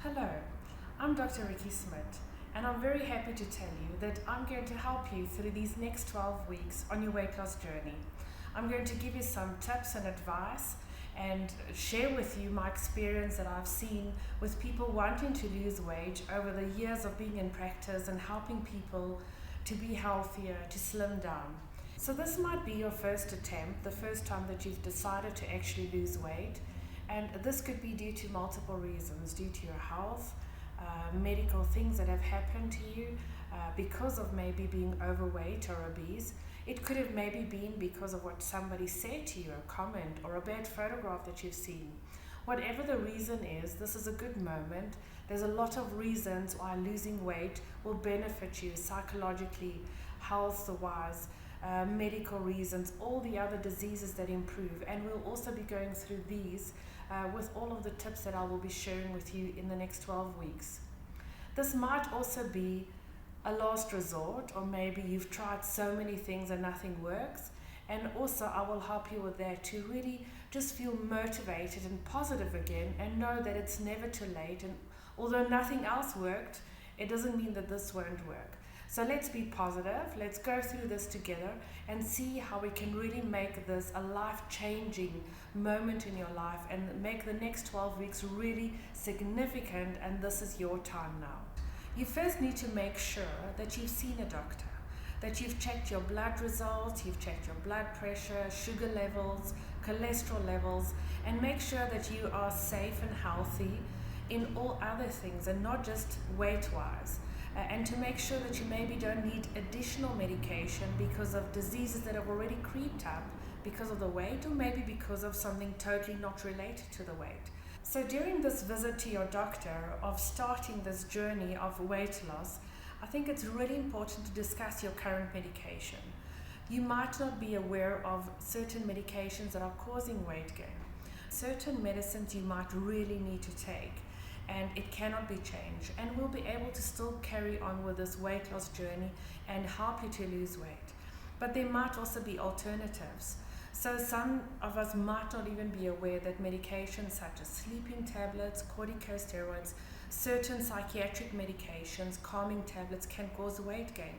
Hello, I'm Dr. Riekie Smit, and I'm very happy to tell you that I'm going to help you through these next 12 weeks on your weight loss journey. I'm going to give you some tips and advice and share with you my experience that I've seen with people wanting to lose weight over the years of being in practice and helping people to be healthier, to slim down. So this might be your first attempt, the first time that you've decided to actually lose weight. And this could be due to multiple reasons, due to your health, medical things that have happened to you, because of maybe being overweight or obese. It could have maybe been because of what somebody said to you, a comment or a bad photograph that you've seen. Whatever the reason is, this is a good moment. There's a lot of reasons why losing weight will benefit you psychologically, health-wise, medical reasons, all the other diseases that improve. And we'll also be going through these with all of the tips that I will be sharing with you in the next 12 weeks. This might also be a last resort, or maybe you've tried so many things and nothing works. And also I will help you with that to really just feel motivated and positive again and know that it's never too late. And although nothing else worked, it doesn't mean that this won't work. So let's be positive, let's go through this together and see how we can really make this a life-changing moment in your life and make the next 12 weeks really significant, and this is your time now. You first need to make sure that you've seen a doctor, that you've checked your blood results, you've checked your blood pressure, sugar levels, cholesterol levels, and make sure that you are safe and healthy in all other things and not just weight-wise. And to make sure that you maybe don't need additional medication because of diseases that have already creeped up because of the weight, or maybe because of something totally not related to the weight. So during this visit to your doctor of starting this journey of weight loss, I think it's really important to discuss your current medication. You might not be aware of certain medications that are causing weight gain. Certain medicines you might really need to take, and it cannot be changed, and we'll be able to still carry on with this weight loss journey and help you to lose weight. But there might also be alternatives. So some of us might not even be aware that medications such as sleeping tablets, corticosteroids, certain psychiatric medications, calming tablets can cause weight gain.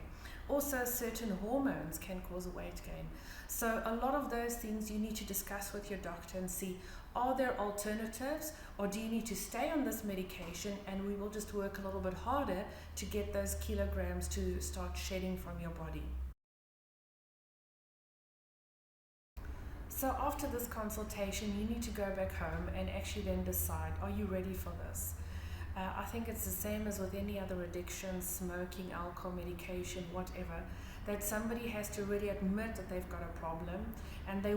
Also, certain hormones can cause weight gain. So a lot of those things you need to discuss with your doctor and see, are there alternatives, or do you need to stay on this medication and we will just work a little bit harder to get those kilograms to start shedding from your body. So after this consultation, you need to go back home and actually then decide, are you ready for this? I think it's the same as with any other addiction, smoking, alcohol, medication, whatever, that somebody has to really admit that they've got a problem, and they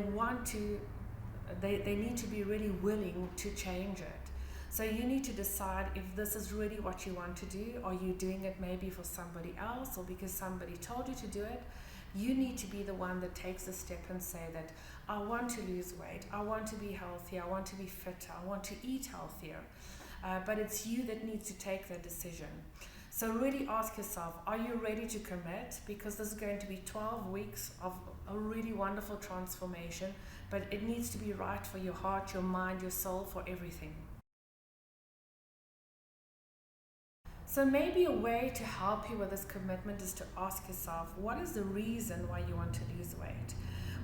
need to be really willing to change it. So you need to decide if this is really what you want to do. Are you doing it maybe for somebody else or because somebody told you to do it? You need to be the one that takes the step and say that I want to lose weight, I want to be healthy, I want to be fitter, I want to eat healthier. But it's you that needs to take the decision. So really ask yourself, are you ready to commit? Because this is going to be 12 weeks of a really wonderful transformation, but it needs to be right for your heart, your mind, your soul, for everything. So maybe a way to help you with this commitment is to ask yourself, what is the reason why you want to lose weight?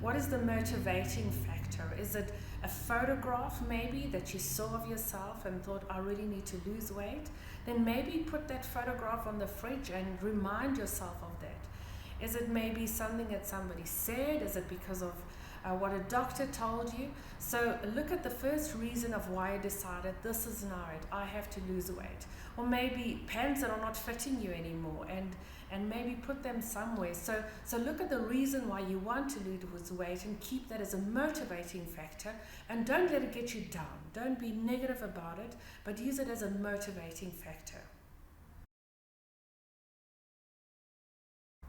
What is the motivating factor? Is it a photograph maybe that you saw of yourself and thought, I really need to lose weight? Then maybe put that photograph on the fridge and remind yourself of that. Is it maybe something that somebody said? Is it because of what a doctor told you? So look at the first reason of why you decided this is now it, I have to lose weight. Or maybe pants that are not fitting you anymore, and maybe put them somewhere. So look at the reason why you want to lose weight and keep that as a motivating factor, and don't let it get you down. Don't be negative about it, but use it as a motivating factor.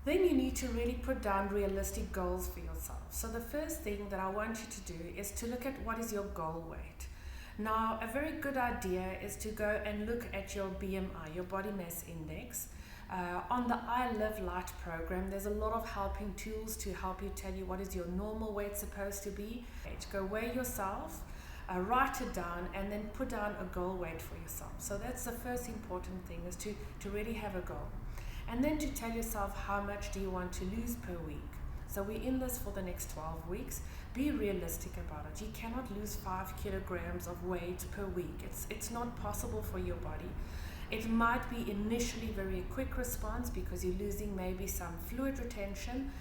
Then you need to really put down realistic goals for yourself. So the first thing that I want you to do is to look at what is your goal weight. Now, a very good idea is to go and look at your BMI, your body mass index. On the iLiveLite program, there's a lot of helping tools to help you tell you what is your normal weight supposed to be. Go weigh yourself, write it down, and then put down a goal weight for yourself. So that's the first important thing, is to really have a goal. And then to tell yourself how much do you want to lose per week. So we're in this for the next 12 weeks. Be realistic about it. You cannot lose 5 kilograms of weight per week. It's not possible for your body. It might be initially very quick response because you're losing maybe some fluid retention,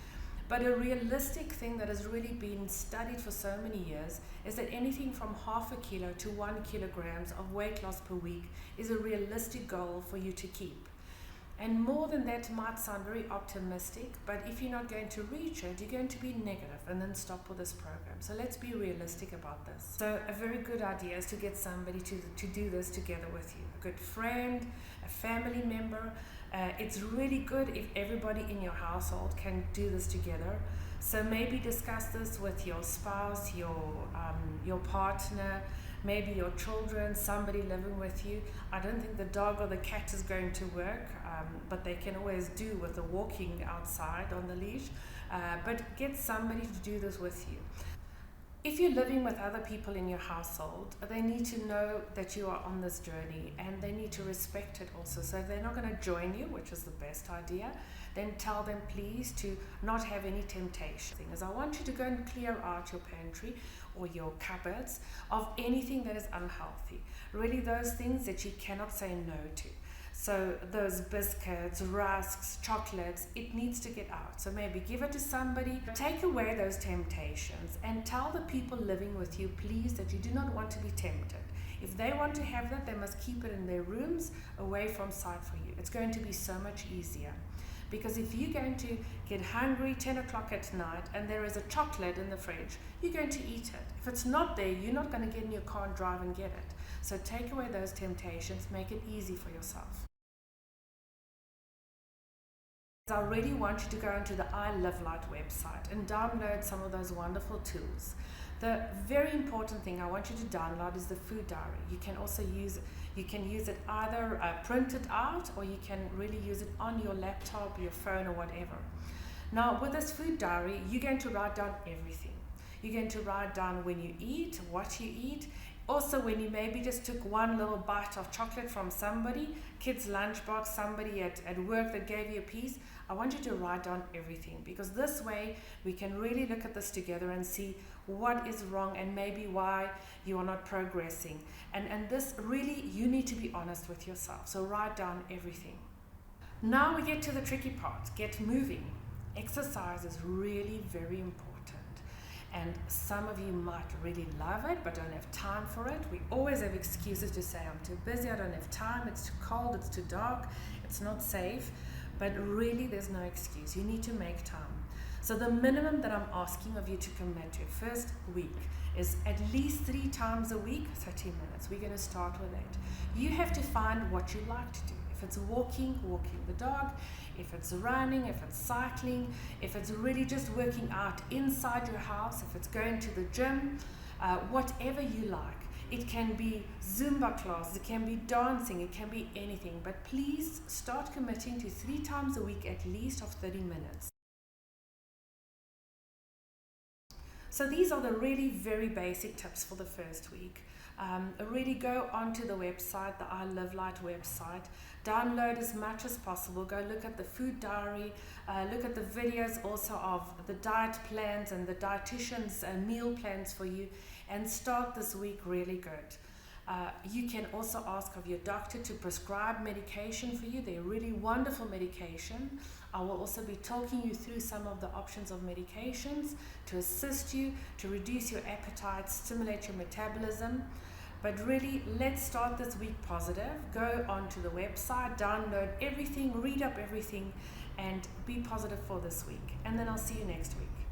but a realistic thing that has really been studied for so many years is that anything from half a kilo to 1 kilograms of weight loss per week is a realistic goal for you to keep. And more than that might sound very optimistic, but if you're not going to reach it, you're going to be negative and then stop with this program. So let's be realistic about this. So a very good idea is to get somebody to do this together with you. A good friend, a family member. It's really good if everybody in your household can do this together. So maybe discuss this with your spouse, your partner, maybe your children, somebody living with you. I don't think the dog or the cat is going to work, but they can always do with the walking outside on the leash. But get somebody to do this with you. If you're living with other people in your household, they need to know that you are on this journey, and they need to respect it also. So if they're not going to join you, which is the best idea, then tell them please to not have any temptation. As I want you to go and clear out your pantry or your cupboards of anything that is unhealthy. Really those things that you cannot say no to. So those biscuits, rusks, chocolates, it needs to get out. So maybe give it to somebody, take away those temptations, and tell the people living with you, please, that you do not want to be tempted. If they want to have that, they must keep it in their rooms, away from sight for you. It's going to be so much easier. Because if you're going to get hungry 10 o'clock at night and there is a chocolate in the fridge, you're going to eat it. If it's not there, you're not going to get in your car and drive and get it. So take away those temptations, make it easy for yourself. I really want you to go into the iLiveLite website and download some of those wonderful tools. The very important thing I want you to download is the food diary. You can also use it either printed out, or you can really use it on your laptop, your phone, or whatever. Now with this food diary, you're going to write down everything. You're going to write down when you eat, what you eat. Also, when you maybe just took one little bite of chocolate from somebody, kid's lunchbox, somebody at work that gave you a piece, I want you to write down everything, because this way we can really look at this together and see what is wrong and maybe why you are not progressing. And this really, you need to be honest with yourself. So write down everything. Now we get to the tricky part, get moving. Exercise is really very important. And some of you might really love it, but don't have time for it. We always have excuses to say, I'm too busy, I don't have time, it's too cold, it's too dark, it's not safe. But really, there's no excuse. You need to make time. So the minimum that I'm asking of you to commit to first week is at least 3 times a week, 30 minutes. We're going to start with that. You have to find what you like to do. If it's walking the dog, if it's running, if it's cycling, if it's really just working out inside your house, if it's going to the gym, whatever you like. It can be Zumba classes, it can be dancing, it can be anything. But please start committing to 3 times a week at least of 30 minutes. So these are the really very basic tips for the first week. Really go onto the website, the iLiveLite website, download as much as possible, go look at the food diary, look at the videos also of the diet plans and the dietitian's meal plans for you, and start this week really good. You can also ask of your doctor to prescribe medication for you. They're really wonderful medication. I will also be talking you through some of the options of medications to assist you, to reduce your appetite, stimulate your metabolism. But really, let's start this week positive. Go onto the website, download everything, read up everything, and be positive for this week. And then I'll see you next week.